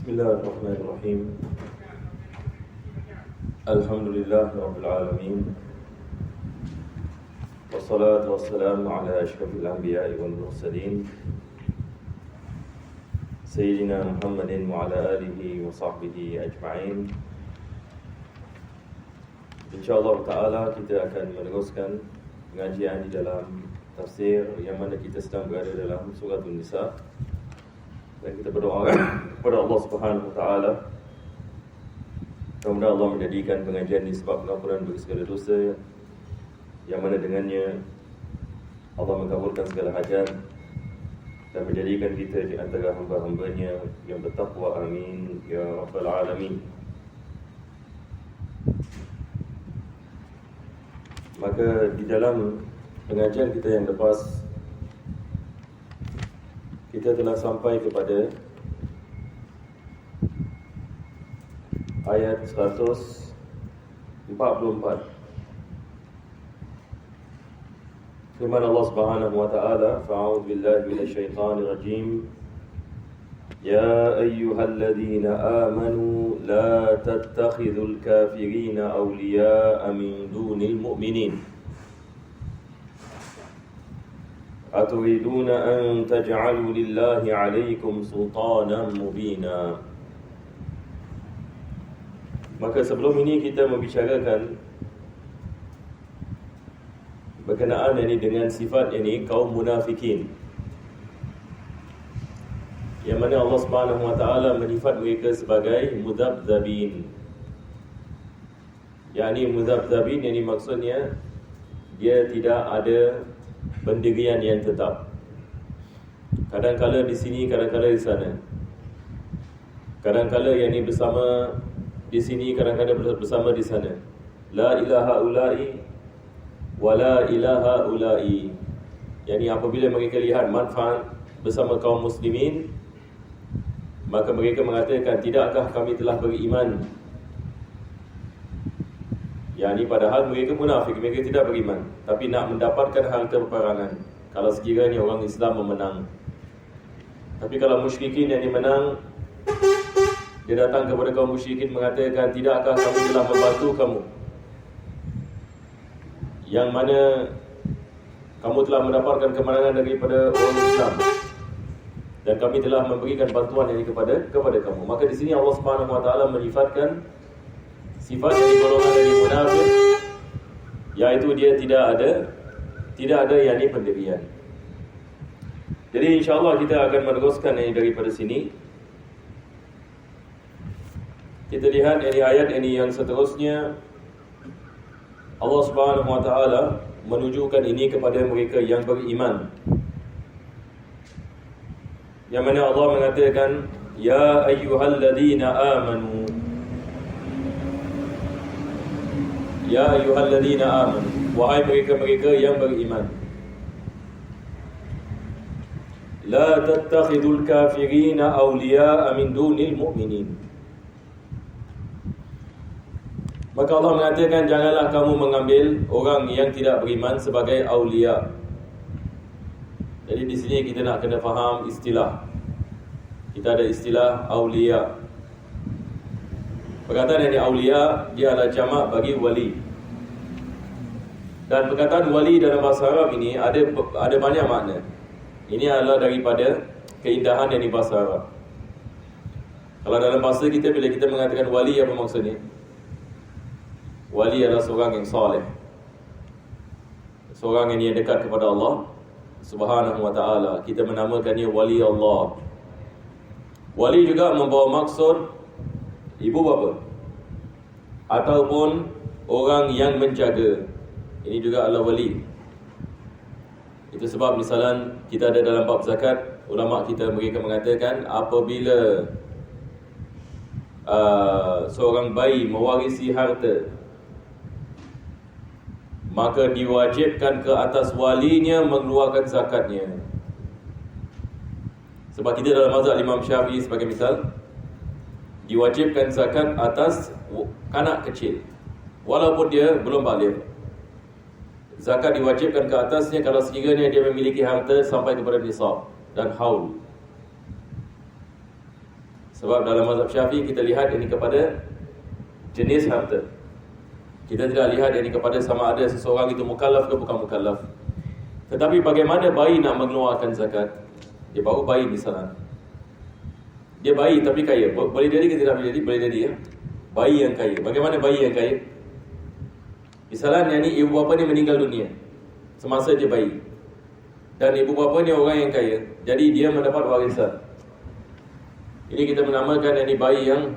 Bismillahirrahmanirrahim. Alhamdulillahirabbil alamin. Wassalatu wassalamu ala asyrafil anbiya'i wal mursalin. Sayyidina Muhammadin wa ala alihi wa sahbihi ajma'in. InsyaAllah ta'ala kita akan meneruskan pengajian di dalam tafsir yang mana kita sedang berada dalam surah An-Nisa. Dan kita berdoa kepada Allah Subhanahu Wa Taala, semoga Allah menjadikan pengajian ini sebab pengampunan bagi segala dosa, yang mana dengannya Allah mengabulkan segala hajat dan menjadikan kita di antara hamba-hambanya yang bertakwa. Amin ya rabbal alamin. Maka di dalam pengajian kita yang lepas, kita telah sampai kepada ayat 144. Firman Allah Subhanahu wa taala, fa'udzu billahi minasyaitonir rajim. Ya ayyuhalladzina amanu la tattakhidhul kafirina awliya'a min dunil mu'minin. Aturiduna an taj'alu lillahi 'alaikum sultanan mubina. Maka sebelum ini kita membicarakan berkenaan ini dengan sifat ini kaum munafikin, yang mana Allah Subhanahu wa taala menyifat mereka sebagai mudzabzabin. Yani mudzabzabin ini maksudnya dia tidak ada pendirian yang tetap. Kadang-kala di sini, kadang-kala di sana. Kadang-kala yang ini bersama di sini, kadang-kala bersama di sana. La ilaha ulai wa la ilaha ulai. Yani apabila mereka lihat manfaat bersama kaum muslimin, maka mereka mengatakan, tidakkah kami telah beriman? Yani padahal mereka munafik, mereka tidak beriman, tapi nak mendapatkan harta peperangan. Kalau sekiranya orang Islam memenang. Tapi kalau musyrikin yang menang, dia datang kepada kaum musyrikin mengatakan, tidakkah kami telah membantu kamu, yang mana kamu telah mendapatkan kemenangan daripada orang Islam, dan kami telah memberikan bantuan ini kepada kamu. Maka di sini Allah Subhanahu wa taala menyifatkan sifat dari golongan dari munafik, yaitu dia tidak ada yakni pendirian. Jadi insya-Allah kita akan meneruskan ini daripada sini. Kita lihat ini ayat ini yang seterusnya. Allah Subhanahu wa taala menunjukkan ini kepada mereka yang beriman, yang mana Allah mengatakan, ya ayyuhalladzina amanu. Ya ayyuhalladzina amanu, wahai mereka-mereka yang beriman, la tattakhidul kafirina awliya'a min dunil mu'minin. Maka Allah mengatakan, janganlah kamu mengambil orang yang tidak beriman sebagai awliya. Jadi di sini kita nak kena faham istilah. Kita ada istilah awliya. Perkataan yang awliya, dia adalah jamak bagi wali. Dan perkataan wali dalam bahasa Arab ini ada banyak makna. Ini adalah daripada keindahan yang di bahasa Arab. Kalau dalam bahasa kita, bila kita mengatakan wali, apa maksudnya? Wali adalah seorang yang soleh, seorang yang dekat kepada Allah Subhanahu wa taala. Kita menamakannya wali Allah. Wali juga membawa maksud ibu bapa ataupun orang yang menjaga. Ini juga adalah wali. Itu sebab misalan kita ada dalam bab zakat, ulama kita mereka mengatakan, apabila seorang bayi mewarisi harta, maka diwajibkan ke atas walinya mengeluarkan zakatnya. Sebab kita dalam mazhab Imam Syafi'i sebagai misal, diwajibkan zakat atas kanak kecil walaupun dia belum baligh. Zakat diwajibkan ke atasnya kalau sekiranya dia memiliki harta sampai kepada nisab dan haul. Sebab dalam mazhab Syafi'i kita lihat ini kepada jenis harta. Kita tidak lihat ini kepada sama ada seseorang itu mukallaf ke bukan mukallaf. Tetapi bagaimana bayi nak mengeluarkan zakat? Dia baru bayi misalnya. Dia bayi tapi kaya. Boleh jadi ke tidak boleh jadi? Boleh jadi ya. Bayi yang kaya. Bagaimana bayi yang kaya? Misalnya ni ibu bapa ni meninggal dunia semasa dia bayi. Dan ibu bapa ni orang yang kaya. Jadi dia mendapat warisan. Ini kita menamakan ini bayi yang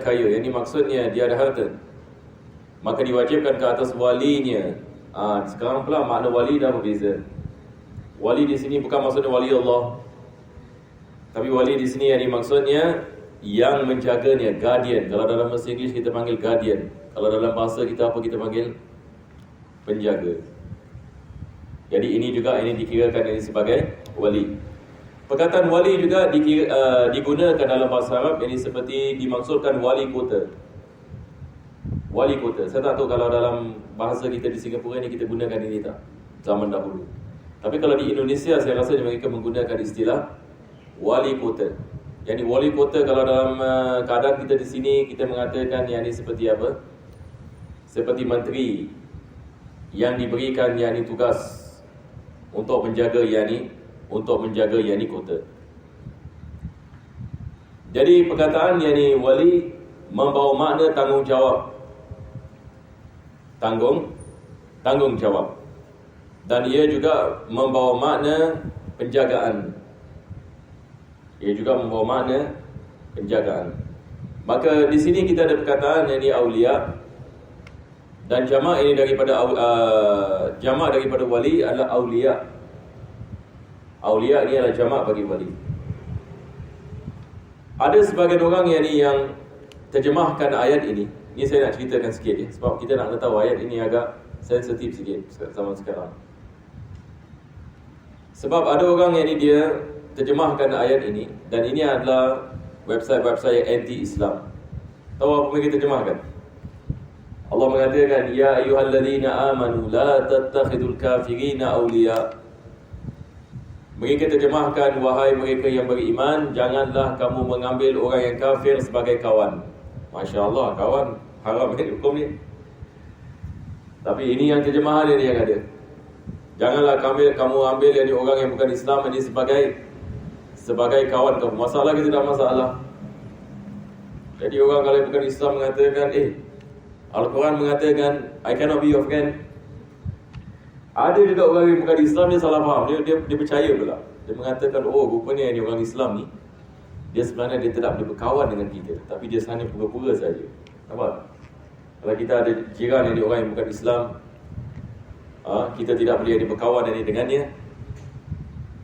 kaya. Yang ini maksudnya dia ada harta. Maka diwajibkan ke atas walinya. Sekarang pula makna wali dah berbeza. Wali di sini bukan maksudnya wali Allah. Tapi wali di sini yang maksudnya yang menjaganya, guardian. Kalau dalam bahasa Inggeris kita panggil guardian. Kalau dalam bahasa kita apa kita panggil? Penjaga. Jadi ini dikirakan ini sebagai wali. Perkataan wali juga digunakan dalam bahasa Arab. Ini seperti dimaksudkan wali kota. Wali kota. Saya tak tahu kalau dalam bahasa kita di Singapura ni kita gunakan ini tak? Zaman dahulu. Tapi kalau di Indonesia saya rasa mereka menggunakan istilah wali kota. Yang ni wali kota kalau dalam keadaan kita di sini kita mengatakan yang ni seperti apa? Seperti menteri yang diberikan yang ni tugas untuk menjaga yang ni kota. Jadi perkataan yang ni wali membawa makna tanggungjawab. Tanggungjawab. Dan ia juga membawa makna penjagaan. Maka di sini kita ada perkataan yang ni aulia. Dan jamak ini daripada wali adalah aulia. Aulia ni adalah jamak bagi wali. Ada sebagian orang yang terjemahkan ayat ini. Ini saya nak ceritakan sikit ya, sebab kita nak tahu ayat ini agak sensitif sikit zaman sekarang. Sebab ada orang yang dia terjemahkan ayat ini, dan ini adalah website-website yang anti-Islam. Tahu apa mereka terjemahkan? Allah mengatakan, ya ayyuhalladzina amanu la tattakhidul kafirina awliya. Mereka terjemahkan, wahai mereka yang beriman, janganlah kamu mengambil orang yang kafir sebagai kawan. Masya Allah, kawan haram ni hukum ni. Tapi ini yang terjemahan ini yang ada. Janganlah kamu ambil yang orang yang bukan Islam ini sebagai kawan kamu. Masalah kita tidak masalah. Jadi orang kalau bukan Islam mengatakan, Al-Quran mengatakan, I cannot be your friend. Ada juga orang yang bukan Islam, dia salah faham. Dia percaya pula. Dia mengatakan, rupanya yang orang Islam ni, dia sebenarnya dia tidak boleh berkawan dengan kita, tapi dia hanya pura-pura saja. Nampak? Kalau kita ada jiran yang orang yang bukan Islam, kita tidak boleh berkawan dengannya.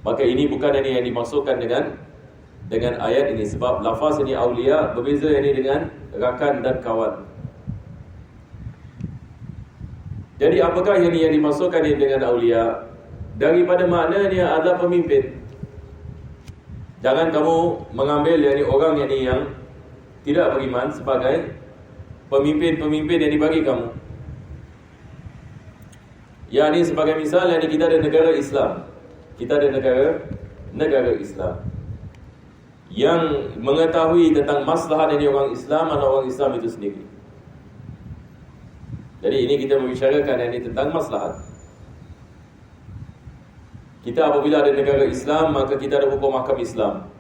Maka ini bukan yang dimaksudkan dengan ayat ini. Sebab lafaz ini aulia berbeza ini dengan rakan dan kawan. Jadi apakah yang dimaksudkan ini dengan aulia? Daripada maknanya adalah pemimpin. Jangan kamu mengambil orang yang tidak beriman sebagai pemimpin yang dibagi kamu. Yang ini sebagai misal, kita ada negara Islam. Kita ada negara Islam yang mengetahui tentang maslahat orang Islam atau orang Islam itu sendiri. Jadi ini kita membicarakan ini tentang maslahat. Kita apabila ada negara Islam, maka kita ada hukum mahkam Islam.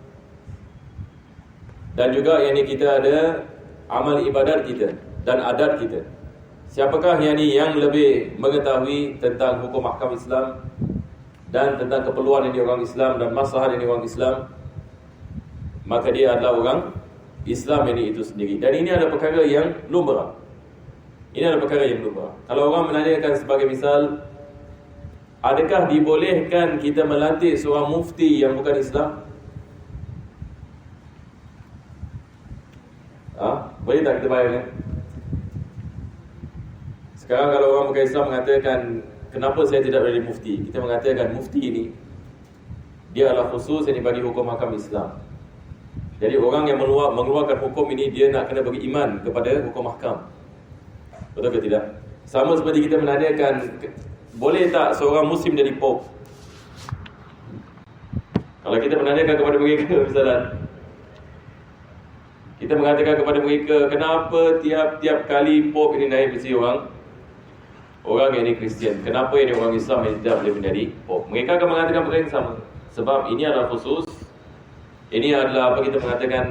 Dan juga kita ada amal ibadat kita dan adat kita. Siapakah yang lebih mengetahui tentang hukum mahkam Islam dan tentang keperluan orang Islam dan masalah orang Islam? Maka dia adalah orang Islam itu sendiri. Dan ini adalah perkara yang lumrah. Kalau orang menanyakan sebagai misal, adakah dibolehkan kita melantik seorang mufti yang bukan Islam? Boleh tak kita bayangkan? Sekarang kalau orang bukan Islam mengatakan, kenapa saya tidak boleh mufti? Kita mengatakan mufti ini, dia adalah khusus yang dibagi hukum mahkam Islam. Jadi orang yang mengeluarkan hukum ini, dia nak kena beri iman kepada hukum mahkam. Betul ke tidak? Sama seperti kita menanyakan, boleh tak seorang Muslim jadi Pope? Kalau kita menanyakan kepada mereka, misalnya, Kita mengatakan kepada mereka, kenapa tiap-tiap kali Pope ini naik mesti orang yang ini Kristian? Kenapa ini orang Islam yang tidak boleh menjadi Pope? Mereka akan mengatakan perkara yang sama. Sebab ini adalah khusus. Ini adalah apa kita mengatakan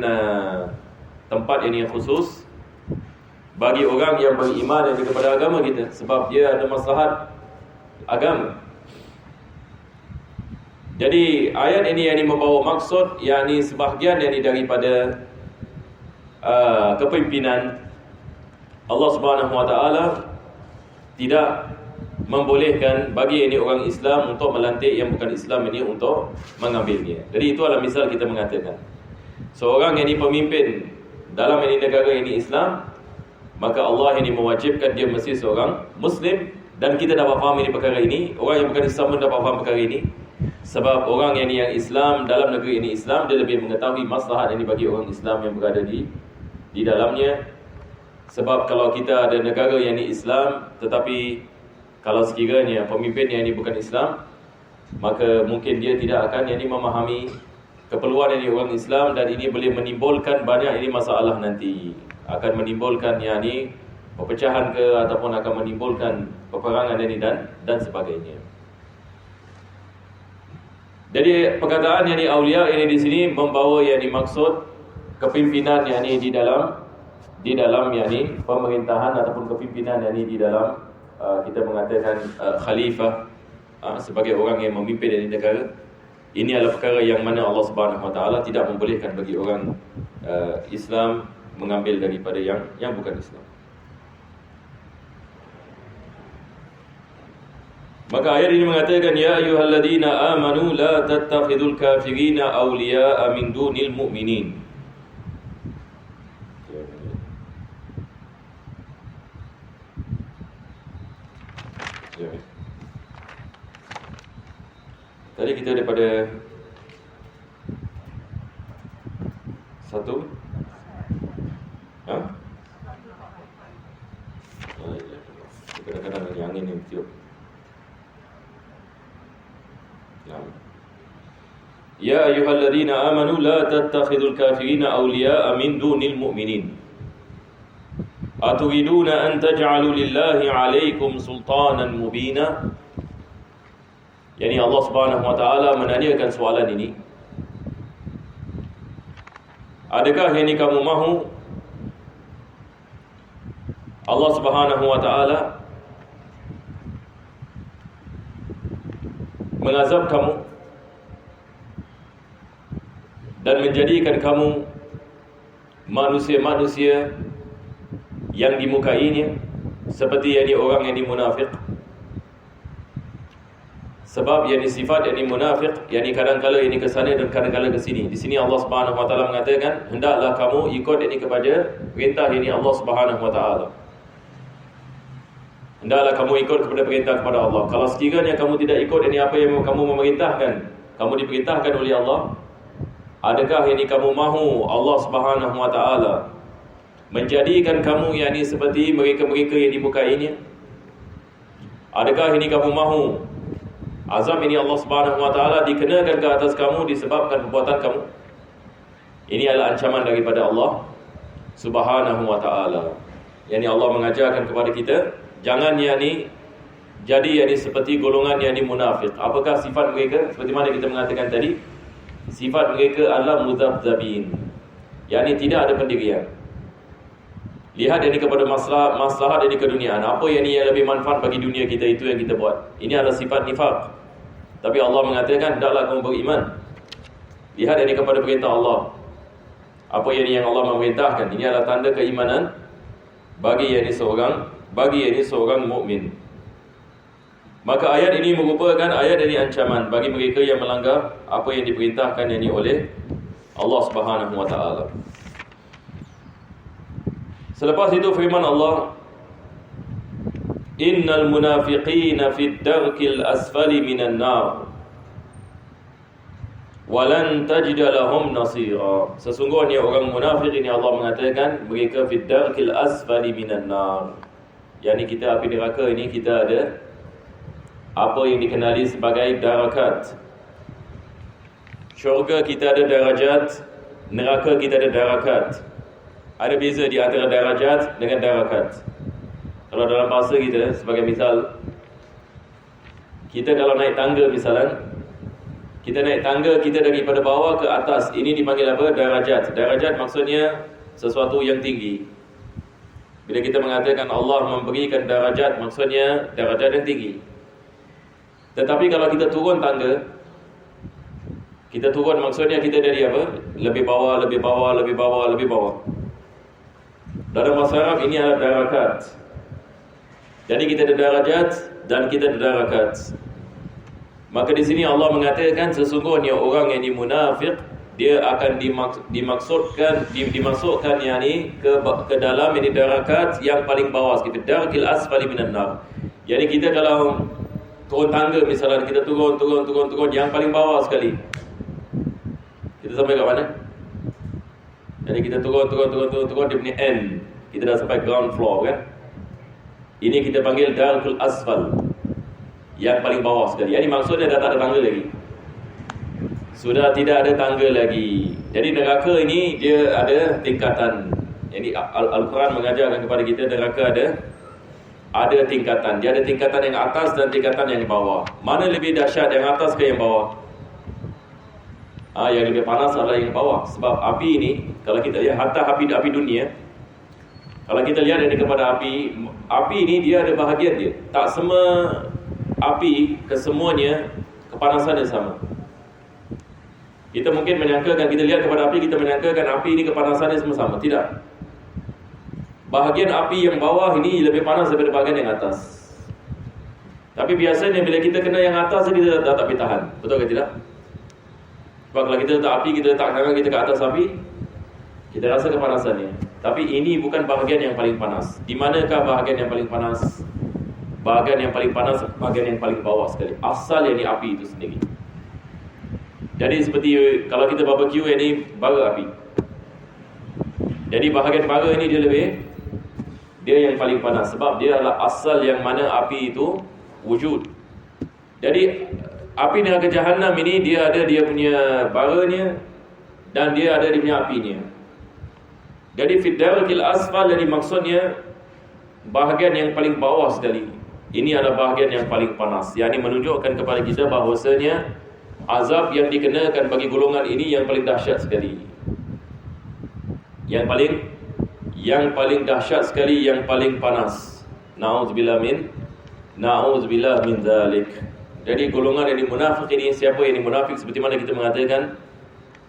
tempat ini yang khusus bagi orang yang beriman dan kepada agama kita. Sebab dia ada maslahat agama. Jadi ayat ini yang membawa maksud, yakni sebahagian yang daripada kepimpinan Allah Subhanahu Wa Taala tidak membolehkan bagi ini orang Islam untuk melantik yang bukan Islam ini untuk mengambilnya. Jadi itu adalah misal kita mengatakan seorang yang ini pemimpin dalam ini negara ini Islam, maka Allah ini mewajibkan dia mesti seorang Muslim. Dan kita dapat faham ini perkara ini. Orang yang bukan Islam pun dapat faham perkara ini. Sebab orang yang Islam dalam negeri ini Islam, dia lebih mengetahui maslahat ini bagi orang Islam yang berada di dalamnya. Sebab kalau kita ada negara yang Islam, tetapi kalau sekiranya pemimpin yang ini bukan Islam, maka mungkin dia tidak akan memahami keperluan ini orang Islam, dan ini boleh menimbulkan banyak ini masalah nanti. Akan menimbulkan perpecahan ke, ataupun akan menimbulkan peperangan ini dan sebagainya. Jadi perkataan aulia ini di sini membawa maksud kepimpinan di dalam pemerintahan ataupun kepimpinan di dalam kita mengatakan khalifah sebagai orang yang memimpin dari negara. Ini adalah perkara yang mana Allah Subhanahu Wa Taala tidak membolehkan bagi orang Islam mengambil daripada yang bukan Islam. Maka ayat ini mengatakan, ya ayyuhalladzina amanu la tattakhidul kafirina awliya'a min dunil mu'minin. Tadi kita daripada satu. Kadang-kadang ada angin yang tiup. Ya ayyuhalladzina amanu la tattakhidul kafirina awliya'a min dunil mu'minin. Aturiduna an taj'alu lillahi 'alaikum sultanan mubina. Yani Allah Subhanahu Wa Taala menanyakan soalan ini. Adakah yang kamu mahu Allah Subhanahu Wa Taala mengazab kamu dan menjadikan kamu manusia-manusia yang di muka ini seperti orang yang munafik? Sebab sifat munafik kadang-kala ke sana dan kadang-kala ke sini. Di sini Allah Subhanahu Wa Taala mengatakan, hendaklah kamu ikut kepada perintah Allah Subhanahu Wa Taala. Hendaklah kamu ikut kepada perintah kepada Allah. Kalau sekiranya kamu tidak ikut apa yang kamu memerintahkan, kamu diperintahkan oleh Allah, adakah kamu mahu Allah Subhanahu Wa Taala menjadikan kamu seperti mereka-mereka yang di muka ini? Adakah kamu mahu azab Allah Subhanahu Wa Taala dikenakan ke atas kamu disebabkan perbuatan kamu? Ini adalah ancaman daripada Allah Subhanahu Wa Taala. Allah mengajarkan kepada kita, jangan jadi seperti golongan munafik. Apakah sifat mereka? Seperti mana kita mengatakan tadi, sifat mereka adalah muzabzabin, tidak ada pendirian. Lihat kepada maslahat keduniaan. Apa yang lebih manfaat bagi dunia kita, itu yang kita buat. Ini adalah sifat nifaq. Tapi Allah mengatakan, hendaklah kamu beriman. Lihat kepada perintah Allah. Apa yang Allah memerintahkan, ini adalah tanda keimanan bagi seorang mukmin. Maka ayat ini merupakan ayat dari ancaman bagi mereka yang melanggar apa yang diperintahkan oleh Allah Subhanahu Wa Taala. Selepas itu firman Allah, innal munafiqina fid darkil asfali minan nar walan tajida lahum nasira. Sesungguhnya orang munafik ini Allah mengatakan mereka fid darkil asfali minan nar. Kita api neraka ini kita ada apa yang dikenali sebagai darakat. Syurga kita ada darajat, neraka kita ada darakat. ada beza di antara darajat dengan darakat. Kalau dalam bahasa kita, sebagai misal, kita kalau naik tangga misalan, kita naik tangga, kita daripada bawah ke atas, ini dipanggil apa? Darajat. Darajat maksudnya sesuatu yang tinggi. Bila kita mengatakan Allah memberikan darajat, maksudnya darajat yang tinggi. Tetapi kalau kita turun tangga, kita turun maksudnya kita dari apa? Lebih bawah, lebih bawah, lebih bawah, lebih bawah. Dalam bahasa Arab ini adalah darakat. Jadi kita ada darajat dan kita ada darakat. Maka di sini Allah mengatakan sesungguhnya orang yang munafik, dia akan dimasukkan yakni ke dalam ini darakat yang paling bawah, kita darkil asfali minan nar. Jadi kita kalau turun tangga misalnya, kita turun yang paling bawah sekali, kita sampai kat mana? Jadi kita turun dia punya end, kita dah sampai ground floor kan. Ini kita panggil darkul asfal, yang paling bawah sekali. Jadi maksudnya dah tak ada tangga lagi, sudah tidak ada tangga lagi. Jadi neraka ini dia ada tingkatan. Jadi Al-Quran mengajarkan kepada kita neraka ada tingkatan. Dia ada tingkatan yang atas dan tingkatan yang bawah. Mana lebih dahsyat, yang atas ke yang bawah? Yang lebih panas adalah yang bawah. Sebab api ini, kalau kita lihat hatta api dunia, kalau kita lihat dari kepada api ini dia ada bahagian dia. Tak semua api kesemuanya kepanasan yang sama. Kita mungkin menyangkakan, kita lihat kepada api, kita menyangkakan api ini kepanasannya semua sama. Tidak. Bahagian api yang bawah ini lebih panas daripada bahagian yang atas. Tapi biasanya bila kita kena yang atas, kita tak boleh tahan. Betul ke tidak? Sebab kalau kita letak api, kita letak tangan kita ke atas api, kita rasa kepanasannya. Tapi ini bukan bahagian yang paling panas. Di manakah bahagian yang paling panas? Bahagian yang paling panas, bahagian yang paling bawah sekali. Asal yang api itu sendiri. Jadi seperti kalau kita barbecue, ini bara api. Jadi bahagian bara ini dia yang paling panas. Sebab dia adalah asal yang mana api itu wujud. Jadi api neraka Jahannam ini dia ada dia punya baranya dan dia ada dia punya apinya. Jadi fiddarkil asfal, jadi maksudnya bahagian yang paling bawah sekali. Ini adalah bahagian yang paling panas. Yang ini menunjukkan kepada kita bahawasanya azab yang dikenakan bagi golongan ini yang paling dahsyat sekali. Yang paling dahsyat sekali, yang paling panas. Na'udzubillah min zalik. Jadi golongan yang munafik ini, siapa yang munafik? Seperti mana kita mengatakan,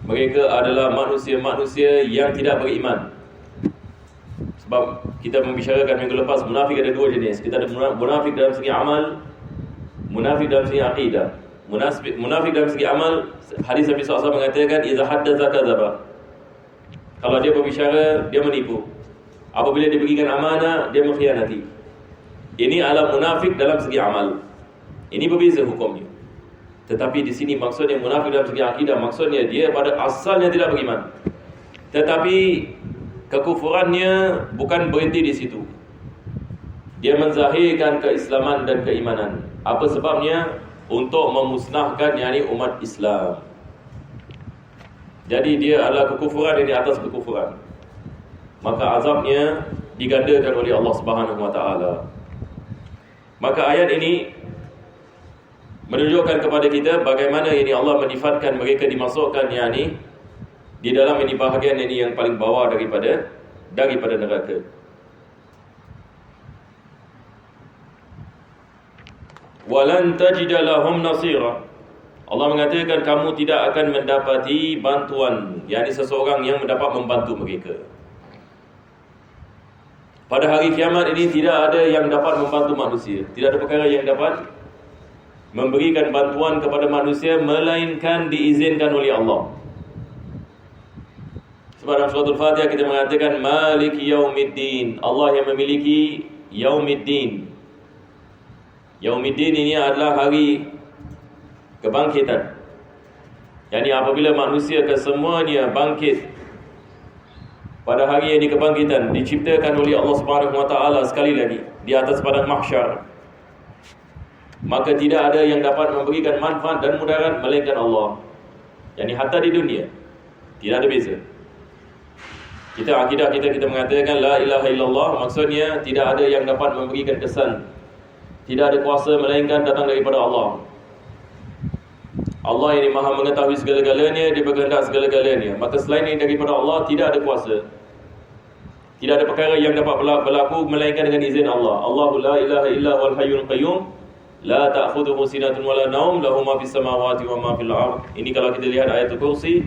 mereka adalah manusia-manusia yang tidak beriman. Sebab kita membicarakan minggu lepas, munafik ada dua jenis. Kita ada munafik dalam segi amal, munafik dalam segi akidah. Munafik dalam segi amal, hadis Nabi SAW mengatakan, iza haddatha kadzaba. Kalau dia berbicara, dia menipu. Apabila dia berikan amanah, dia mengkhianati. Ini adalah munafik dalam segi amal. Ini berbeza hukumnya. Tetapi di sini maksudnya munafik dalam segi akidah, maksudnya dia pada asalnya tidak beriman. Tetapi kekufurannya bukan berhenti di situ. Dia menzahirkan keislaman dan keimanan. Apa sebabnya? Untuk memusnahkan yakni umat Islam. Jadi dia adalah kekufuran di atas kekufuran. Maka azabnya digandakan oleh Allah Subhanahu wa taala. Maka ayat ini menunjukkan kepada kita bagaimana ini Allah menyifatkan mereka dimasukkan yakni di dalam ini bahagian ini yang paling bawah daripada neraka. Walan tajida lahum nasira. Allah mengatakan kamu tidak akan mendapati bantuan, yakni seseorang yang mendapat membantu mereka. Pada hari kiamat ini tidak ada yang dapat membantu manusia. Tidak ada perkara yang dapat memberikan bantuan kepada manusia melainkan diizinkan oleh Allah. Sebab dalam surah Al-Fatihah kita mengatakan Malik Yaumiddin, Allah yang memiliki Yaumiddin. Yaumiddin ini adalah hari kebangkitan. Yani apabila manusia kesemuanya bangkit pada hari ini kebangkitan, diciptakan oleh Allah Subhanahu wa taala sekali lagi di atas padang mahsyar, maka tidak ada yang dapat memberikan manfaat dan mudarat melainkan Allah. Yani hatta di dunia tidak ada beza. Akidah kita mengatakan la ilaha illallah, maksudnya tidak ada yang dapat memberikan kesan, tidak ada kuasa melainkan datang daripada Allah. Allah yang maha mengetahui segala-galanya, dia berkehendak segala-galanya. Maka selain ini daripada Allah tidak ada kuasa, tidak ada perkara yang dapat berlaku melainkan dengan izin Allah. Allahu la ilaha illa huwal hayyul qayyum la ta'khudhuhu sinatun wala naum lahu ma fis samawati wa ma fil ard. Ini kalau kita lihat ayat kursi,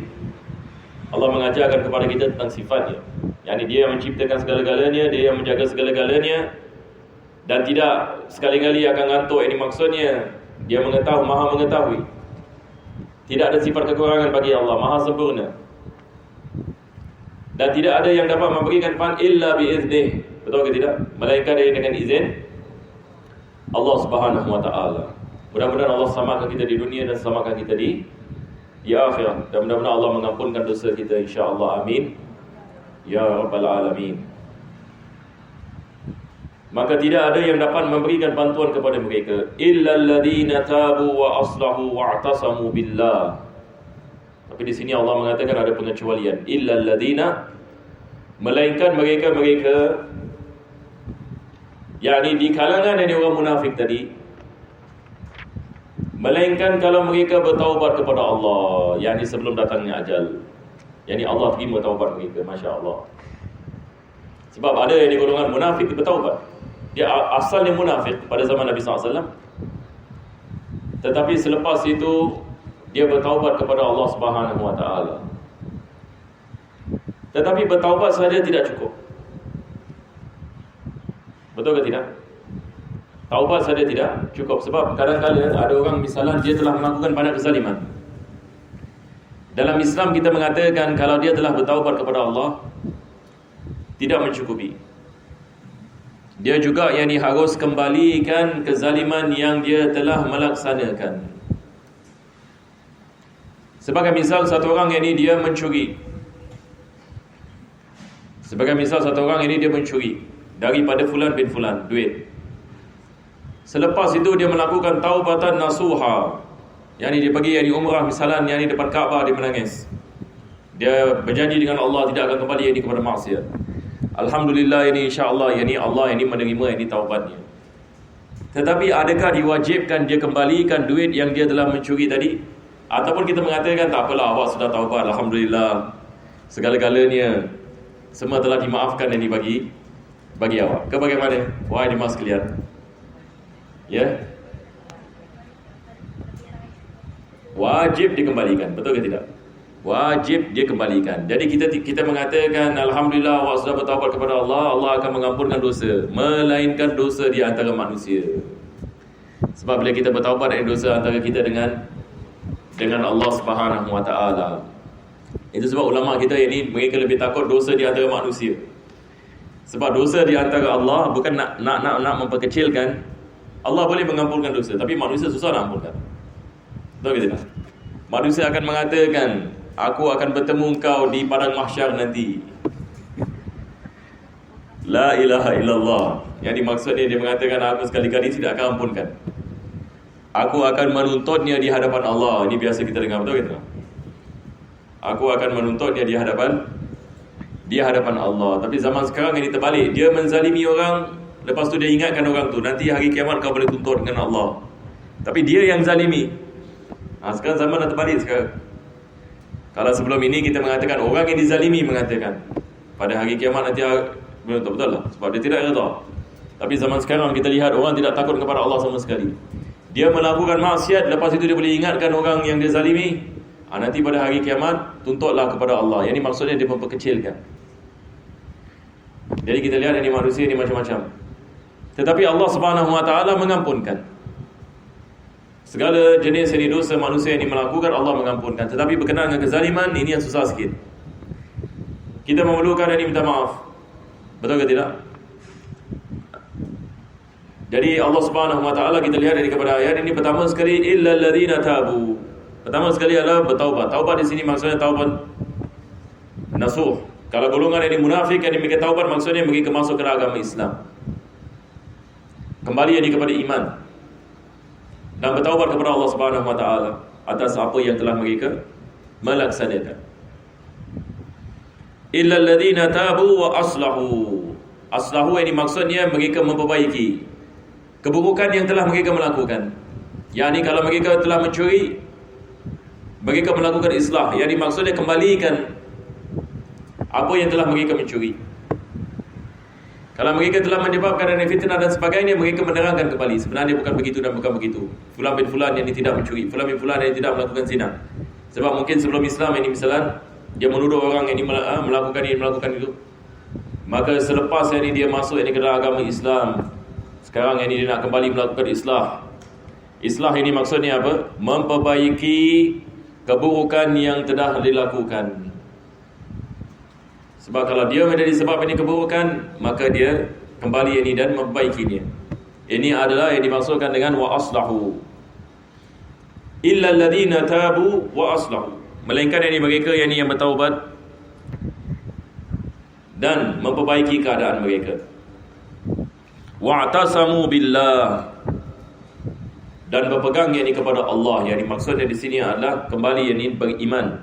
Allah mengajarkan kepada kita tentang sifatnya. Yani dia yang menciptakan segala-galanya, dia yang menjaga segala-galanya, dan tidak sekali-kali akan ngantuk. Ini maksudnya dia mengetahui, maha mengetahui. Tidak ada sifat kekurangan bagi Allah, maha sempurna. Dan tidak ada yang dapat memberikan fan illa biiznih. Betul ke tidak? Melainkan dengan izin Allah Subhanahu wa taala. Mudah-mudahan Allah selamatkan kita di dunia dan selamatkan kita di akhirat. Dan mudah-mudahan Allah mengampunkan dosa kita, insya-Allah. Amin ya rabbal alamin. Maka tidak ada yang dapat memberikan bantuan kepada mereka illal ladzina tabu wa aslahu wa i'tasamu billah. Tapi di sini Allah mengatakan ada pengecualian, illal ladzina, melainkan mereka-mereka, yakni di kalangan dari orang munafik tadi, melainkan kalau mereka bertaubat kepada Allah, yakni sebelum datangnya ajal, yakni Allah terima taubat mereka, masya-Allah. Sebab ada yang di golongan munafik bertaubat, dia asalnya munafik pada zaman Nabi SAW, tetapi selepas itu dia bertaubat kepada Allah Subhanahu wa taala. Tetapi bertaubat saja tidak cukup. Betul ke tidak? Taubat saja tidak cukup. Sebab kadang-kadang ada orang misalnya dia telah melakukan banyak kezaliman. Dalam Islam kita mengatakan kalau dia telah bertaubat kepada Allah tidak mencukupi. Dia juga yang harus kembalikan kezaliman yang dia telah melaksanakan. Sebagai misal satu orang ini dia mencuri. Daripada fulan bin fulan duit. Selepas itu dia melakukan taubatan nasuha. Yani dia pergi yang di umrah misalnya, yang di depan Kaabah dia menangis. Dia berjanji dengan Allah tidak akan kembali ini kepada maksiat. Alhamdulillah, ini insya-Allah, ini Allah ini menerima ini taubatnya. Tetapi adakah diwajibkan dia kembalikan duit yang dia telah mencuri tadi? Ataupun kita mengatakan tak apalah, awak sudah taubat, alhamdulillah, segala-galanya semua telah dimaafkan ini bagi awak. Ke bagaimana? Wahai jemaah sekalian, ya, wajib dikembalikan, betul ke tidak? Wajib dia kembalikan. Jadi kita mengatakan alhamdulillah awak sudah bertaubat kepada Allah, Allah akan mengampunkan dosa, melainkan dosa di antara manusia. Sebab bila kita bertaubat dari dosa antara kita dengan Allah Subhanahu wa taala. Itu sebab ulama kita ini mereka lebih takut dosa di antara manusia. Sebab dosa di antara Allah bukan nak memperkecilkan. Allah boleh mengampunkan dosa, tapi manusia susah nak ampunkan. Tahu ke tidak? Manusia akan mengatakan, aku akan bertemu engkau di padang mahsyar nanti. La ilaha illallah. Yang dimaksudnya dia mengatakan aku sekali-kali tidak akan ampunkan. Aku akan menuntutnya di hadapan Allah. Ini biasa kita dengar, betul ke tak? Aku akan menuntutnya di hadapan Allah. Tapi zaman sekarang ini terbalik. Dia menzalimi orang, lepas tu dia ingatkan orang tu, nanti hari kiamat kau boleh tuntut dengan Allah. Tapi dia yang zalimi. Sekarang zaman dah terbalik sekarang. Kalau sebelum ini kita mengatakan orang yang dizalimi mengatakan pada hari kiamat nanti betul lah, sebab dia tidak redha. Tapi zaman sekarang kita lihat orang tidak takut kepada Allah sama sekali. Dia melakukan maksiat, lepas itu dia boleh ingatkan orang yang dia zalimi, nanti pada hari kiamat tuntutlah kepada Allah. Yang ini maksudnya dia memperkecilkan. Jadi kita lihat ini manusia ini macam-macam. Tetapi Allah Subhanahu wa taala mengampunkan. Segala jenis ini dosa manusia yang melakukan Allah mengampunkan. Tetapi berkenaan dengan kezaliman, ini yang susah sikit. Kita memerlukan ini minta maaf. Betul ke tidak? Jadi Allah Subhanahu wa taala kita lihat dari kepada ayat ini, pertama sekali illal ladzina tabu. Pertama sekali adalah bertaubat. Taubat di sini maksudnya taubat nasuh. Kalau golongan ini munafik yang mereka taubat maksudnya mereka masuk ke agama Islam. Kembali ini kepada iman. Dan bertaubat kepada Allah Subhanahu wa taala atas apa yang telah mereka melaksanakan. illal ladzina tabu wa aslahu. Aslahu ini maksudnya mereka memperbaiki keburukan yang telah mereka melakukan. Yani kalau mereka telah mencuri, mereka melakukan islah. Yani maksudnya kembalikan apa yang telah mereka mencuri. Kalau mereka telah menyebabkan adanya fitnah dan sebagainya, mereka menerangkan kembali sebenarnya bukan begitu dan bukan begitu. Fulan bin fulan yang tidak mencuri, fulan bin fulan yang tidak melakukan zina. Sebab mungkin sebelum Islam ini misalnya dia menuduh orang yang melakukan ini, melakukan itu. Maka selepas ini dia masuk ini ke dalam agama Islam, sekarang ini dia nak kembali melakukan islah. Islah ini maksudnya apa? Memperbaiki keburukan yang telah dilakukan. Sebab kalau dia menjadi sebab ini keburukan, maka dia kembali ini dan memperbaikinya. Ini adalah yang dimaksudkan dengan wa aslahu. Illa alladhina tabu wa aslahu. Melainkan ini mereka yang bertaubat dan memperbaiki keadaan mereka. Wa'tasamu billah, dan berpegang yakni kepada Allah. Yang dimaksudnya di sini adalah kembali yakni beriman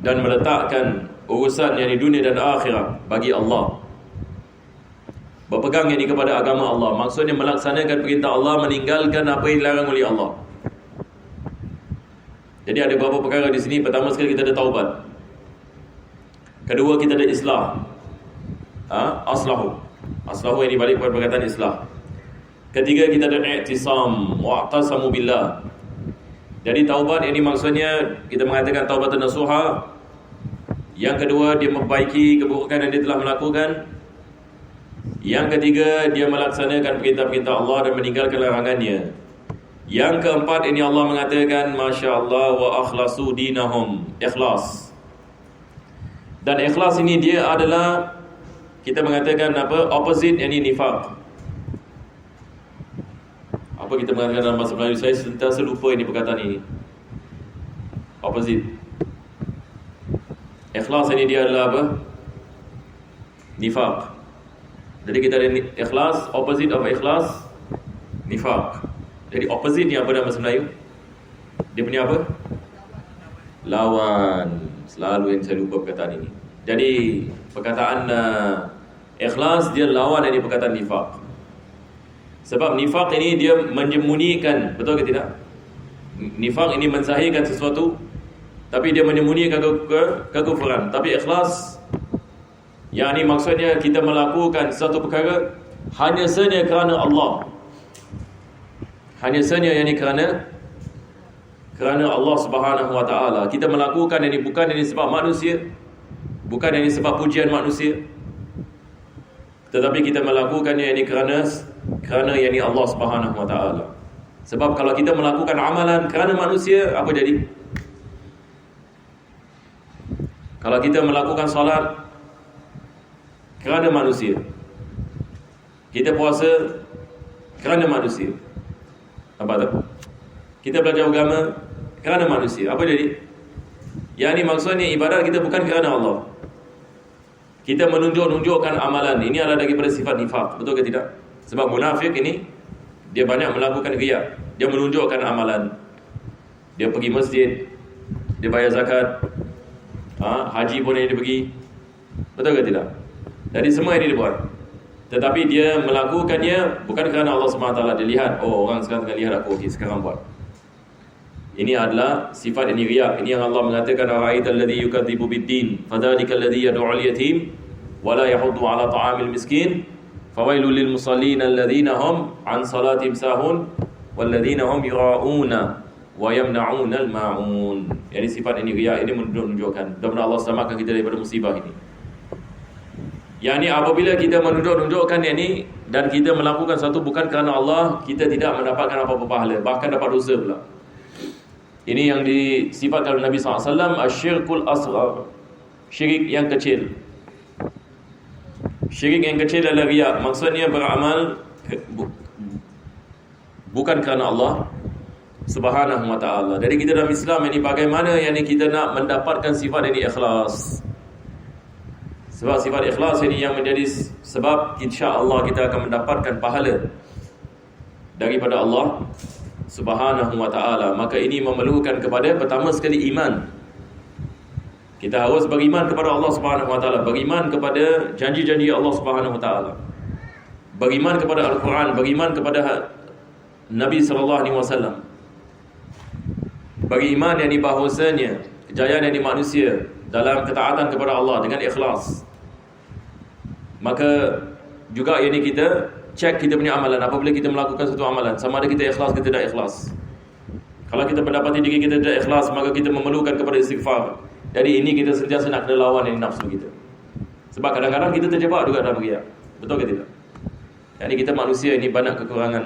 dan meletakkan urusan yakni dunia dan akhirat bagi Allah. Berpegang yakni kepada agama Allah, maksudnya melaksanakan perintah Allah, meninggalkan apa yang dilarang oleh Allah. Jadi ada beberapa perkara di sini. Pertama sekali kita ada taubat. Kedua kita ada islah. Aslahu. Aslahu ini balik kepada perkataan islah. Ketiga kita ada i'tisam, wa'tasamu billah. Jadi taubat ini maksudnya kita mengatakan taubat nasuha. Yang kedua dia memperbaiki keburukan yang dia telah melakukan. Yang ketiga dia melaksanakan perintah-perintah Allah dan meninggalkan larangannya. Yang keempat ini Allah mengatakan masya-Allah wa akhlasu dinahum, ikhlas. Dan ikhlas ini dia adalah kita mengatakan apa? Opposite yakni nifaq. Apa kita mengatakan dalam bahasa Melayu? Saya sentiasa lupa ini perkataan ini. Opposite. Ikhlas ini dia adalah apa? Nifaq. Jadi kita ada ikhlas, opposite of ikhlas, nifaq. Jadi opposite ni apa dalam bahasa Melayu? Dia punya apa? Lawan. Selalu yang saya lupa perkataan ini. Jadi perkataan ikhlas dia lawan dari perkataan nifaq. Sebab nifaq ini dia menyembunyikan, betul ke tidak? Nifaq ini menzahirkan sesuatu, tapi dia menyembunyikan kekufuran. Tapi ikhlas, yang ini maksudnya kita melakukan satu perkara hanya sahaja kerana Allah. Hanya sahaja yang ini kerana Allah Subhanahu wa taala. Kita melakukan ini bukan ini sebab manusia, bukan ini sebab pujian manusia, tetapi kita melakukannya ini kerana yang ini Allah Subhanahu wa taala. Sebab kalau kita melakukan amalan kerana manusia, apa jadi? Kalau kita melakukan solat kerana manusia, kita puasa kerana manusia, apa tu? Kita belajar agama kerana manusia, apa jadi? Yang ini maksudnya ibadat kita bukan kerana Allah. Kita menunjuk-nunjukkan amalan. Ini adalah daripada sifat nifaq, betul ke tidak? Sebab munafik ini dia banyak melakukan riya. Dia menunjukkan amalan. Dia pergi masjid, dia bayar zakat, haji pun dia pergi, betul ke tidak? Jadi semua ini dia buat. Tetapi dia melakukannya bukan kerana Allah SWT. Dia lihat, oh orang sekarang tengah lihat aku, okey sekarang buat. Ini adalah sifat ini riya. Ini yang Allah mengatakan ara'aital ladzi yukadzibu bid-din fadzalikal ladzi yad'ul yatim wa la yahuddu 'ala ta'amil miskin fawailul lil musallin alladzina hum 'an salatihim sahun wal ladzina hum yura'una wa yamna'una al-ma'un. Ini sifat ini riya, ini menunjukkan mudah-mudahan Allah selamatkan kita daripada musibah ini. Yang ini apabila kita menunjukkan ini dan kita melakukan satu bukan kerana Allah, kita tidak mendapatkan apa-apa pahala, bahkan dapat dosa pula. Ini yang disifatkan oleh Nabi SAW, asyirkul asghar, syirik yang kecil. Syirik yang kecil adalah riya, maksudnya beramal bukan kerana Allah Subhanahu wa ta'ala. Jadi kita dalam Islam ini bagaimana yang kita nak mendapatkan sifat ini ikhlas. Sebab sifat ikhlas ini yang menjadi sebab insya-Allah kita akan mendapatkan pahala daripada Allah Subhanahu wa ta'ala. Maka ini memerlukan kepada pertama sekali iman. Kita harus beriman kepada Allah Subhanahu Wa Taala, beriman kepada janji-janji Allah Subhanahu Wa Taala, beriman kepada Al-Quran, beriman kepada Nabi sallallahu alaihi wasallam. Beriman yang bahawasanya kejayaan yang manusia dalam ketaatan kepada Allah dengan ikhlas. Maka juga ini kita cek kita punya amalan apabila kita melakukan satu amalan, sama ada kita ikhlas ke tidak ikhlas. Kalau kita mendapati diri kita tidak ikhlas, maka kita memerlukan kepada istighfar. Jadi ini kita sentiasa nak kena lawan yang nafsu kita. Sebab kadang-kadang kita terjebak juga dalam riak. Betul ke tidak? Jadi kita manusia ini banyak kekurangan.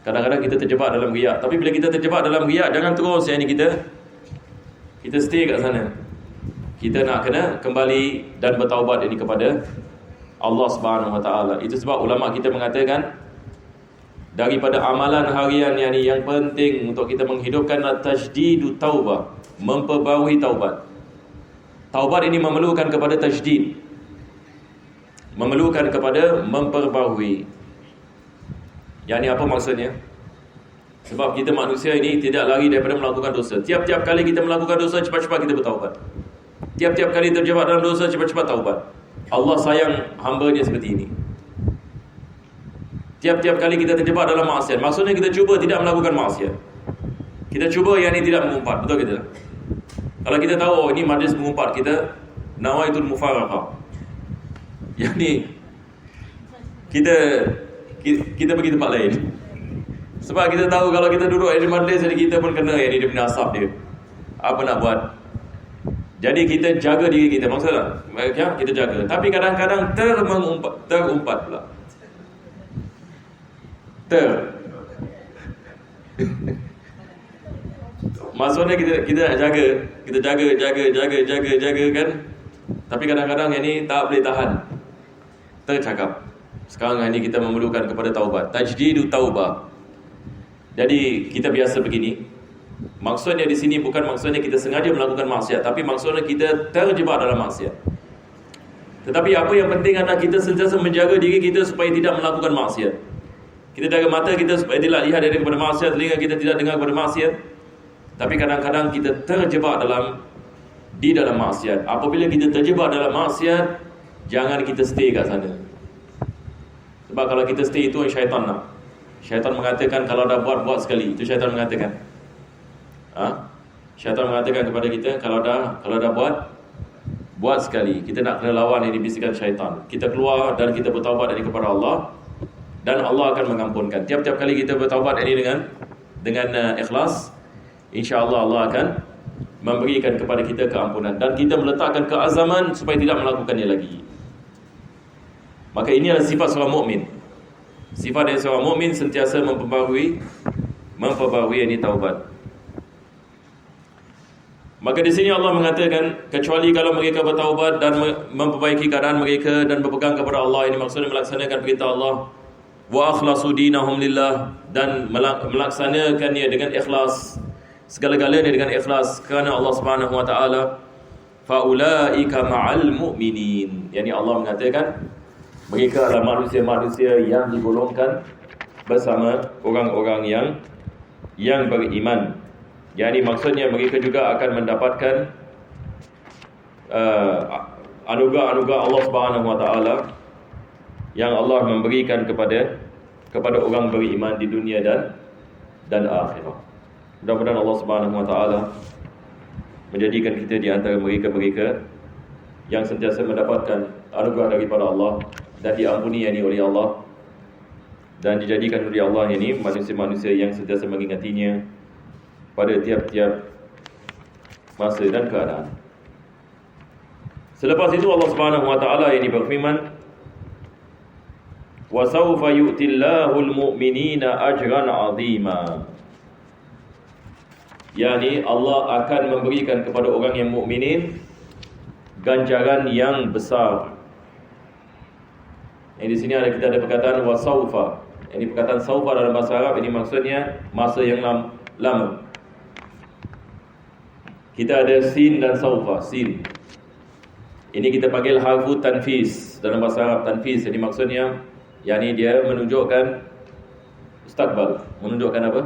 Kadang-kadang kita terjebak dalam riak. Tapi bila kita terjebak dalam riak, jangan terus yang ini kita stay kat sana. Kita nak kena kembali dan bertaubat ini kepada Allah Subhanahu Wa Taala. Itu sebab ulama kita mengatakan daripada amalan harian yang penting untuk kita menghidupkan tajdidu taubah, memperbaharui taubat. Taubat ini memerlukan kepada tajdid, memerlukan kepada memperbaharui. Yang ni apa maksudnya? Sebab kita manusia ini tidak lari daripada melakukan dosa. Tiap-tiap kali kita melakukan dosa, cepat-cepat kita bertaubat. Tiap-tiap kali terjebak dalam dosa, cepat-cepat taubat. Allah sayang hamba-Nya seperti ini. Tiap-tiap kali kita terjebak dalam maksiat, maksudnya kita cuba tidak melakukan maksiat. Kita cuba yang ini tidak mengumpat. Betul ke tidak? Kalau kita tahu, oh ini majlis mengumpat, kita nawaitul mufaraqah. Yang ni kita pergi tempat lain. Sebab kita tahu kalau kita duduk di majlis, jadi kita pun kena yang ini dia punya asap dia. Apa nak buat? Jadi kita jaga diri kita. Maksudnya kita jaga. Tapi kadang-kadang terumpat pula. Maksudnya kita jaga kan. Tapi kadang-kadang yang ni tak boleh tahan. Tercakap. Sekarang ini kita memerlukan kepada taubat. Tajdidu taubah. Jadi kita biasa begini. Maksudnya di sini bukan maksudnya kita sengaja melakukan maksiat, tapi maksudnya kita terjebak dalam maksiat. Tetapi apa yang penting adalah kita sentiasa menjaga diri kita supaya tidak melakukan maksiat. Kita jaga mata kita supaya tidak lihat daripada maksiat, telinga kita tidak dengar kepada maksiat. Tapi kadang-kadang kita terjebak di dalam maksiat. Apabila kita terjebak dalam maksiat, jangan kita stay kat sana. Sebab kalau kita stay itu syaitan nak. Syaitan mengatakan kalau dah buat sekali. Itu syaitan mengatakan. Syaitan mengatakan kepada kita kalau dah buat sekali. Kita nak kena lawan ini bisikan syaitan. Kita keluar dan kita bertaubat dari kepada Allah, dan Allah akan mengampunkan. Tiap-tiap kali kita bertaubat ini dengan ikhlas, insya-Allah Allah akan memberikan kepada kita keampunan, dan kita meletakkan keazaman supaya tidak melakukannya lagi. Maka ini adalah sifat seorang mukmin. Sifat dari seorang mukmin sentiasa memperbaharui ini taubat. Maka di sini Allah mengatakan kecuali kalau mereka bertaubat dan memperbaiki keadaan mereka dan berpegang kepada Allah, ini maksudnya melaksanakan perintah Allah, wa akhlasu dinahum lillah, dan melaksanakannya dengan ikhlas, segala-galanya dengan ikhlas kerana Allah Subhanahu wa taala, fa ulaika ma'al mu'minin. Yani Allah mengatakan mereka adalah manusia-manusia yang digolongkan bersama orang-orang yang beriman. Yani maksudnya mereka juga akan mendapatkan anugerah-anugerah Allah Subhanahu wa taala yang Allah memberikan kepada orang beriman di dunia dan akhirat. Mudah-mudahan Allah Subhanahu wa taala menjadikan kita di antara mereka-mereka yang sentiasa mendapatkan anugerah daripada Allah dan diampuni oleh Allah, dan dijadikan oleh Allah ini manusia-manusia yang sentiasa mengingatinya pada tiap-tiap masa dan keadaan. Selepas itu Allah Subhanahu wa taala ini berfirman, wa sawfa yu'tillahu al-mu'minina ajran 'azima. Yani Allah akan memberikan kepada orang yang mukminin ganjaran yang besar. Di sini kita ada perkataan wa sawfa. Ini perkataan sawfa dalam bahasa Arab ini maksudnya masa yang lama. Kita ada sin dan sawfa. Sin ini kita panggil harfu tanfis dalam bahasa Arab. Tanfis ini maksudnya yakni dia menunjukkan mustaqbal, menunjukkan apa?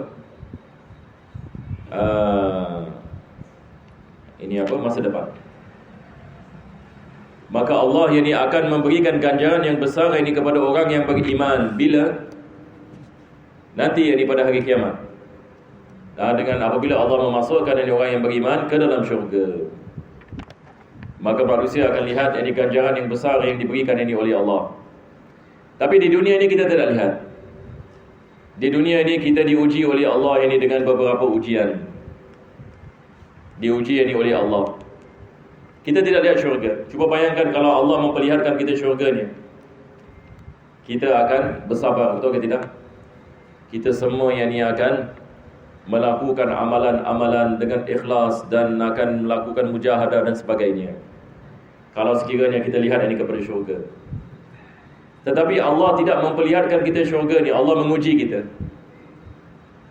Ini apa? Masa depan. maka Allah yang ini akan memberikan ganjaran yang besar ini kepada orang yang beriman. Bila? Nanti ini pada hari kiamat. Dengan apabila Allah memasukkan ini orang yang beriman ke dalam syurga, maka manusia akan lihat ini ganjaran yang besar yang diberikan ini oleh Allah. Tapi di dunia ini kita tidak lihat. Di dunia ini kita diuji oleh Allah ini dengan beberapa ujian. Diuji ini oleh Allah. Kita tidak lihat syurga. Cuba bayangkan kalau Allah memperlihatkan kita syurganya, kita akan bersabar, betul ke tidak? Kita semua yang ini akan melakukan amalan-amalan dengan ikhlas dan akan melakukan mujahadah dan sebagainya, kalau sekiranya kita lihat ini kepada syurga. Tetapi Allah tidak memperlihatkan kita syurga ni. Allah menguji kita.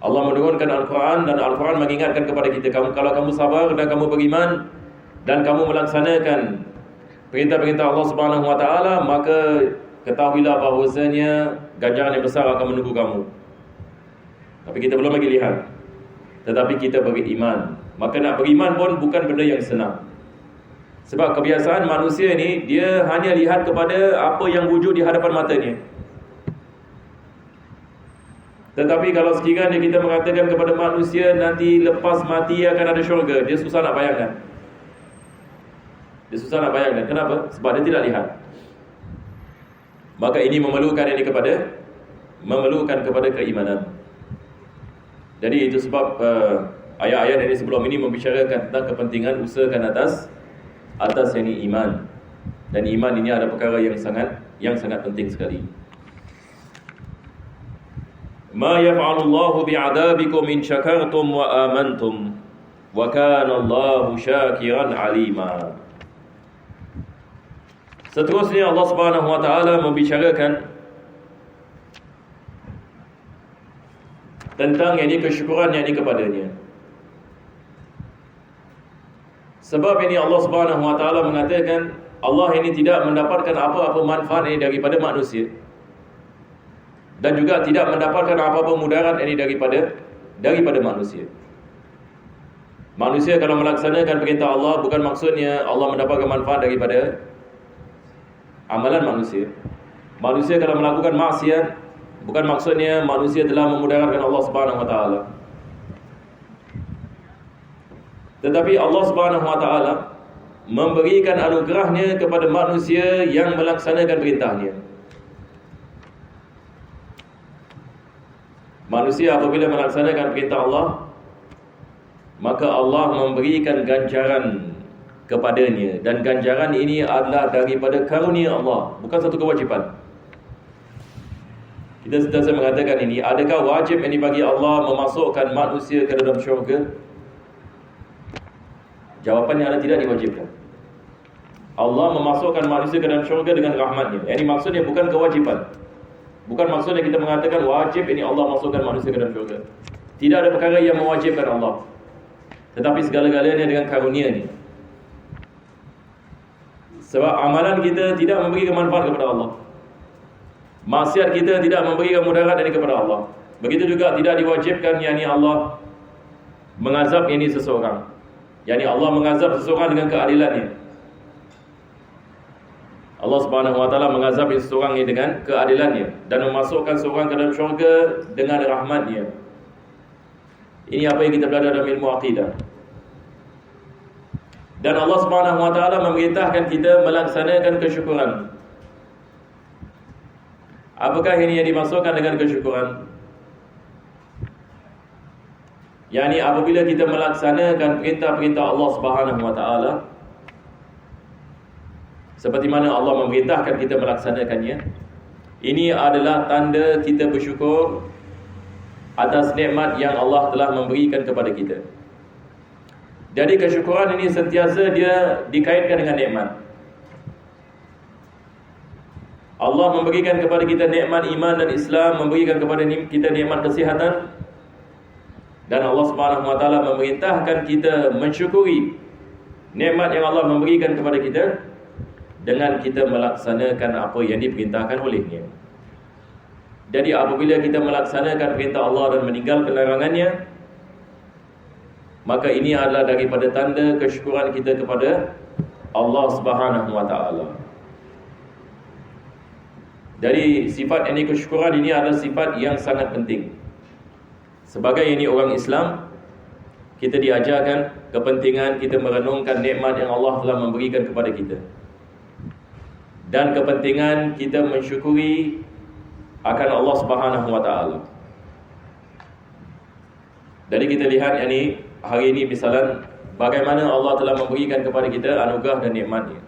Allah menurunkan Al-Quran dan Al-Quran mengingatkan kepada kita, kalau kamu sabar dan kamu beriman dan kamu melaksanakan perintah-perintah Allah Subhanahu Wa Taala, maka ketahuilah bahawasanya ganjaran yang besar akan menunggu kamu. Tapi kita belum lagi lihat. Tetapi kita beriman. Maka nak beriman pun bukan benda yang senang. Sebab kebiasaan manusia ni, dia hanya lihat kepada apa yang wujud di hadapan matanya. Tetapi kalau sekiranya kita mengatakan kepada manusia nanti lepas mati akan ada syurga, dia susah nak bayangkan. Dia susah nak bayangkan. Kenapa? Sebab dia tidak lihat. Maka ini memerlukan kepada keimanan. Jadi itu sebab ayat-ayat ini sebelum ini membicarakan tentang kepentingan usahakan atas ini iman. Dan iman ini ada perkara yang sangat penting sekali. Ma yaf'alullahu bi'adabikum in syakartum wa amantum wa kana Allahu syakiran alima. Seterusnya Allah Subhanahu Wa Taala membicarakan tentang ini kesyukuran yang ini kepadanya. Sebab ini Allah Subhanahu Wa Taala mengatakan Allah ini tidak mendapatkan apa-apa manfaat ini daripada manusia, dan juga tidak mendapatkan apa-apa mudarat ini daripada manusia. Manusia kalau melaksanakan perintah Allah, bukan maksudnya Allah mendapatkan manfaat daripada amalan manusia. Manusia kalau melakukan maksiat, bukan maksudnya manusia telah memudaratkan Allah Subhanahu Wa Taala. Tetapi Allah Subhanahu Wa Taala memberikan anugerahnya kepada manusia yang melaksanakan perintahnya. Manusia apabila melaksanakan perintah Allah, maka Allah memberikan ganjaran kepadanya. Dan ganjaran ini adalah daripada karunia Allah, bukan satu kewajipan. Kita sentiasa mengatakan ini, adakah wajib ini bagi Allah memasukkan manusia ke dalam syurga? Jawapannya adalah tidak diwajibkan. Allah memasukkan manusia ke dalam syurga dengan rahmatnya. Ini maksudnya bukan kewajipan. Bukan maksudnya kita mengatakan wajib ini Allah masukkan manusia ke dalam syurga. Tidak ada perkara yang mewajibkan Allah. Tetapi segala-galanya dengan karunia ni. Sebab amalan kita tidak memberikan manfaat kepada Allah. Maksiat kita tidak memberikan mudarat ini kepada Allah. Begitu juga tidak diwajibkan yakni Allah mengazab ini seseorang. Yakni Allah mengazab seseorang dengan keadilannya. Allah Subhanahu Wa Taala mengazab seseorang ini dengan keadilannya dan memasukkan seseorang ke dalam syurga dengan rahmatnya. Ini apa yang kita belajar dalam ilmu akidah. Dan Allah Subhanahu Wa Taala memerintahkan kita melaksanakan kesyukuran. Apakah ini yang dimasukkan dengan kesyukuran? Yani apabila kita melaksanakan perintah-perintah Allah Subhanahu Wa Taala, seperti mana Allah memerintahkan kita melaksanakannya, ini adalah tanda kita bersyukur atas nikmat yang Allah telah memberikan kepada kita. Jadi kesyukuran ini sentiasa dia dikaitkan dengan nikmat. Allah memberikan kepada kita nikmat iman dan Islam, memberikan kepada kita nikmat kesihatan, dan Allah Subhanahu Wa Taala memerintahkan kita mensyukuri nikmat yang Allah memberikan kepada kita dengan kita melaksanakan apa yang diperintahkan olehnya. Jadi apabila kita melaksanakan perintah Allah dan meninggalkan larangannya, maka ini adalah daripada tanda kesyukuran kita kepada Allah Subhanahu wa taala. Jadi sifat ini kesyukuran ini adalah sifat yang sangat penting. Sebagai ini orang Islam, kita diajarkan kepentingan kita merenungkan nikmat yang Allah telah memberikan kepada kita. Dan kepentingan kita mensyukuri akan Allah Subhanahu wa taala. Jadi kita lihat ini hari ini misalan bagaimana Allah telah memberikan kepada kita anugerah dan nikmat-Nya.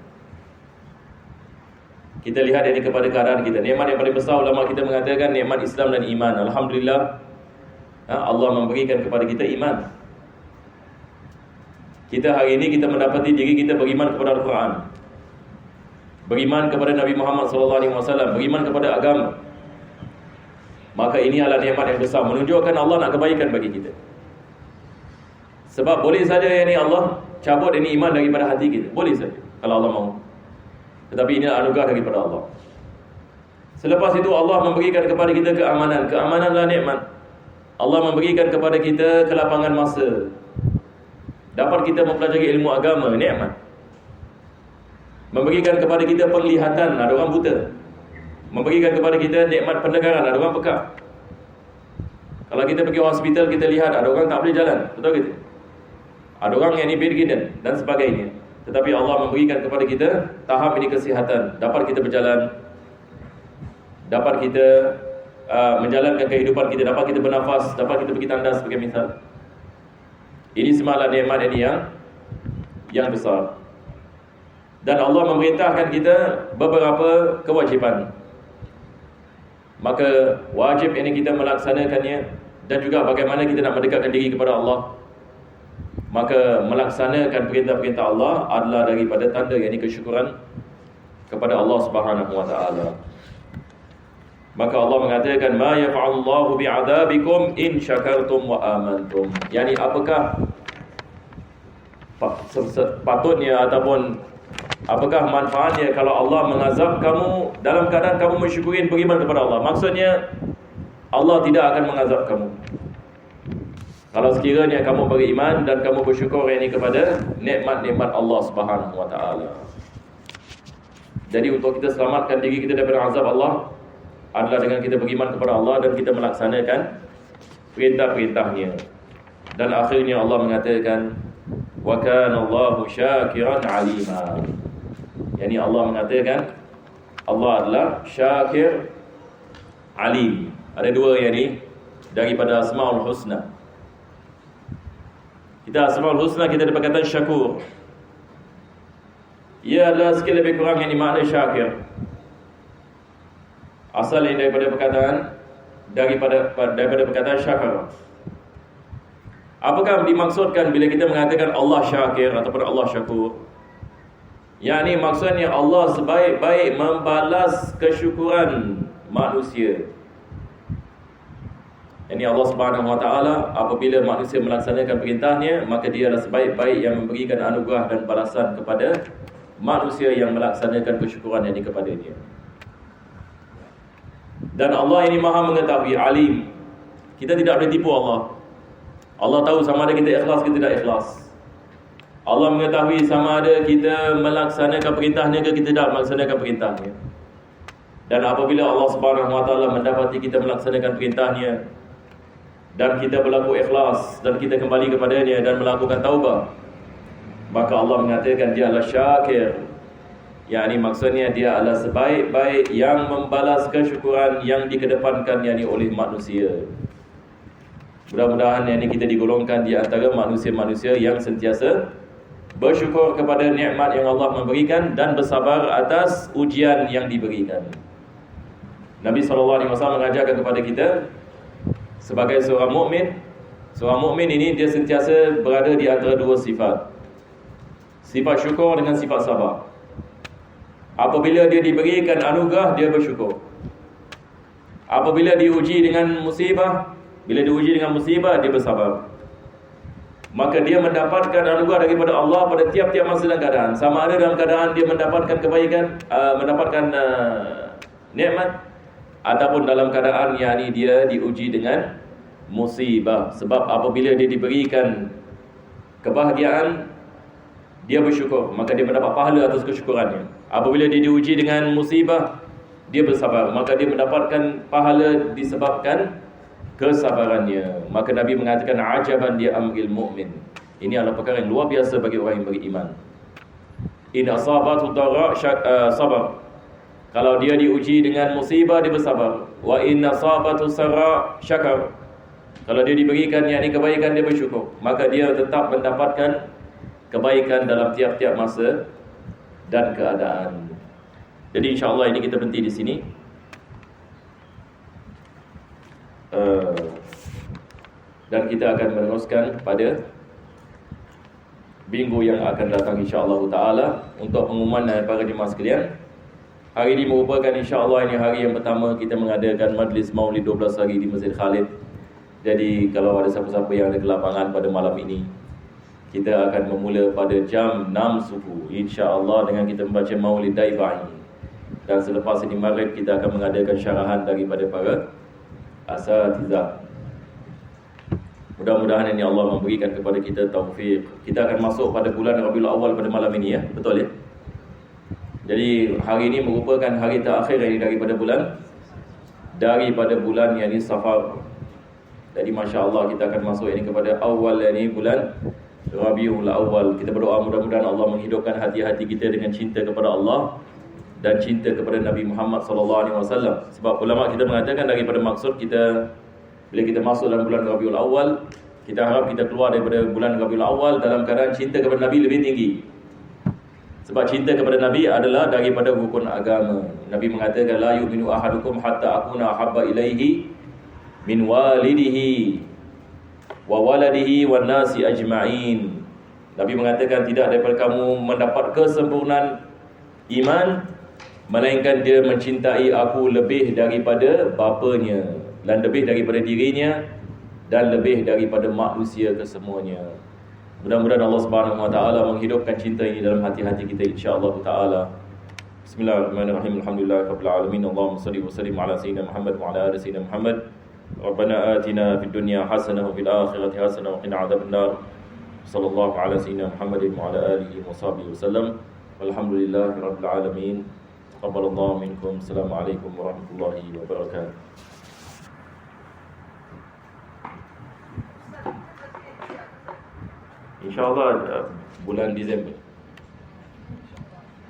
Kita lihat ini kepada keadaan kita. Nikmat yang paling besar ulama kita mengatakan nikmat Islam dan iman. Alhamdulillah Allah memberikan kepada kita iman. Kita hari ini kita mendapati diri kita beriman kepada Al-Quran, beriman kepada Nabi Muhammad SAW, beriman kepada agama. Maka ini adalah nikmat yang besar, menunjukkan Allah nak kebaikan bagi kita. Sebab boleh saja ini Allah cabut ini iman daripada hati kita, boleh saja kalau Allah mahu. Tetapi ini anugerah daripada Allah. Selepas itu Allah memberikan kepada kita keamanan. Keamanan adalah nikmat. Allah memberikan kepada kita kelapangan masa. Dapat kita mempelajari ilmu agama, nikmat. Memberikan kepada kita penglihatan, ada orang buta. Memberikan kepada kita nikmat pendengaran, ada orang pekak. Kalau kita pergi hospital, kita lihat ada orang tak boleh jalan, betul ke? Ada orang yang ni bedridden dan sebagainya. Tetapi Allah memberikan kepada kita tahap ini kesihatan. Dapat kita berjalan, dapat kita menjalankan kehidupan kita, dapat kita bernafas, dapat kita pergi tandas sebagai misal. Ini semua adalah nikmat ini yang besar. Dan Allah memerintahkan kita beberapa kewajipan. Maka wajib ini kita melaksanakannya. Dan juga bagaimana kita nak mendekatkan diri kepada Allah. Maka melaksanakan perintah-perintah Allah adalah daripada tanda yang ini kesyukuran kepada Allah Subhanahu wa taala. Maka Allah mengatakan ma yaf'alullahu bi'adabikum in syakartum wa amantum. Yani apakah patutnya ataupun apakah manfaatnya kalau Allah mengazab kamu dalam keadaan kamu mensyukuri beriman kepada Allah. Maksudnya Allah tidak akan mengazab kamu kalau sekiranya kamu beriman dan kamu bersyukur ini kepada nikmat-nikmat Allah Subhanahu wa taala. Jadi untuk kita selamatkan diri kita daripada azab Allah adalah dengan kita beriman kepada Allah dan kita melaksanakan perintah-perintahnya. Dan akhirnya Allah mengatakan wa kana Allahu syakiran alima. Yani Allah mengatakan Allah adalah syakir alim. Ada dua yang ni daripada Asmaul Husna. Kita Asmaul Husna kita ada perkataan syakur. Ia adalah sikit lebih kurang yang dimakna syakir. Asal ini daripada perkataan syakar. Apakah dimaksudkan bila kita mengatakan Allah syakir ataupun Allah syakur? Yang ini maksudnya Allah sebaik-baik membalas kesyukuran manusia. Ini Allah Subhanahu wa taala apabila manusia melaksanakan perintahnya, maka dia adalah sebaik-baik yang memberikan anugerah dan balasan kepada manusia yang melaksanakan kesyukuran ini kepadanya. Dan Allah ini Maha mengetahui, alim. Kita tidak boleh tipu Allah. Allah tahu sama ada kita ikhlas ke tidak ikhlas. Allah mengetahui sama ada kita melaksanakan perintahnya ke kita tidak melaksanakan perintahnya. Dan apabila Allah Subhanahu wa taala mendapati kita melaksanakan perintahnya dan kita berlaku ikhlas dan kita kembali kepadanya dan melakukan taubah, maka Allah mengatakan dia adalah syakir. Yang ini maksudnya dia adalah sebaik-baik yang membalas kesyukuran yang dikedepankan yakni oleh manusia. Mudah-mudahan yang ini kita digolongkan di antara manusia-manusia yang sentiasa bersyukur kepada nikmat yang Allah memberikan dan bersabar atas ujian yang diberikan. Nabi SAW mengajarkan kepada kita sebagai seorang mukmin ini dia sentiasa berada di antara dua sifat. Sifat syukur dengan sifat sabar. Apabila dia diberikan anugerah, dia bersyukur. Apabila diuji dengan musibah, dia bersabar. Maka dia mendapatkan anugerah daripada Allah pada tiap-tiap masa dan keadaan. Sama ada dalam keadaan dia mendapatkan kebaikan, mendapatkan nikmat, ataupun dalam keadaan yakni dia diuji dengan musibah. Sebab apabila dia diberikan kebahagiaan, dia bersyukur, maka dia mendapat pahala atas kesyukurannya. Apabila dia diuji dengan musibah, dia bersabar, maka dia mendapatkan pahala disebabkan kesabarannya. Maka Nabi mengatakan ajaban dia amril mu'min. Ini adalah perkara yang luar biasa bagi orang yang beriman. In asabatu dara sabar. Kalau dia diuji dengan musibah, dia bersabar. Wa in asabatu sarra syakar. Kalau dia diberikan yakni kebaikan, dia bersyukur, maka dia tetap mendapatkan kebaikan dalam tiap-tiap masa dan keadaan. Jadi insya-Allah ini kita berhenti di sini. Dan kita akan meneruskan pada minggu yang akan datang insya-Allah taala. Untuk pengumuman para jemaah sekalian, hari ini merupakan insya-Allah ini hari yang pertama kita mengadakan majlis Maulid 12 hari di Masjid Khalid. Jadi kalau ada siapa-siapa yang ada kelapangan pada malam ini, kita akan memula pada jam 6 subuh insya-Allah dengan kita membaca Maulid Daibai. Dan selepas ini maghrib kita akan mengadakan syarahan daripada para asatizah. Mudah-mudahan ini Allah memberikan kepada kita taufik. Kita akan masuk pada bulan Rabiul Awal pada malam ini, ya. Betul, ya? Jadi hari ini merupakan hari terakhir ini daripada bulan yang ini Safar. Jadi masya-Allah kita akan masuk ini kepada awal ini bulan Rabiul Awal. Kita berdoa mudah-mudahan Allah menghidupkan hati-hati kita dengan cinta kepada Allah dan cinta kepada Nabi Muhammad SAW. Sebab ulama kita mengatakan daripada maksud kita bila kita masuk dalam bulan Rabiul Awal, kita harap kita keluar daripada bulan Rabiul Awal dalam keadaan cinta kepada Nabi lebih tinggi. Sebab cinta kepada Nabi adalah daripada rukun agama. Nabi mengatakan la yu'minu ahadukum hatta akuna habba ilaihi min walidihi wa waladihi wan nasi ajma'in. Nabi mengatakan tidak daripada kamu mendapat kesempurnaan iman melainkan dia mencintai aku lebih daripada bapanya dan lebih daripada dirinya dan lebih daripada manusia kesemuanya. Mudah-mudahan Allah Subhanahu wa taala menghidupkan cinta ini dalam hati-hati kita insya-Allah taala. Bismillahirrahmanirrahim. Alhamdulillahirabbil alamin. Allahumma shalli wa sallim ala sayyidina Muhammad wa ala ali sayyidina Muhammad. Rabbana atina fid dunya hasanah wa fil akhirati hasanah wa qina adzabannar. Sallallahu ala sayyidina Muhammadin wa ala alihi wa sahbihi wasallam. Walhamdulillahirabbil alamin. Taqabbalallahu minkum. Assalamualaikum warahmatullahi wabarakatuh. InsyaAllah bulan Disember.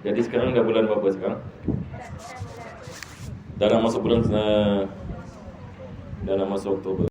Jadi sekarang dah bulan berapa sekarang? Dah nak masuk bulan Dah nak masuk Oktober.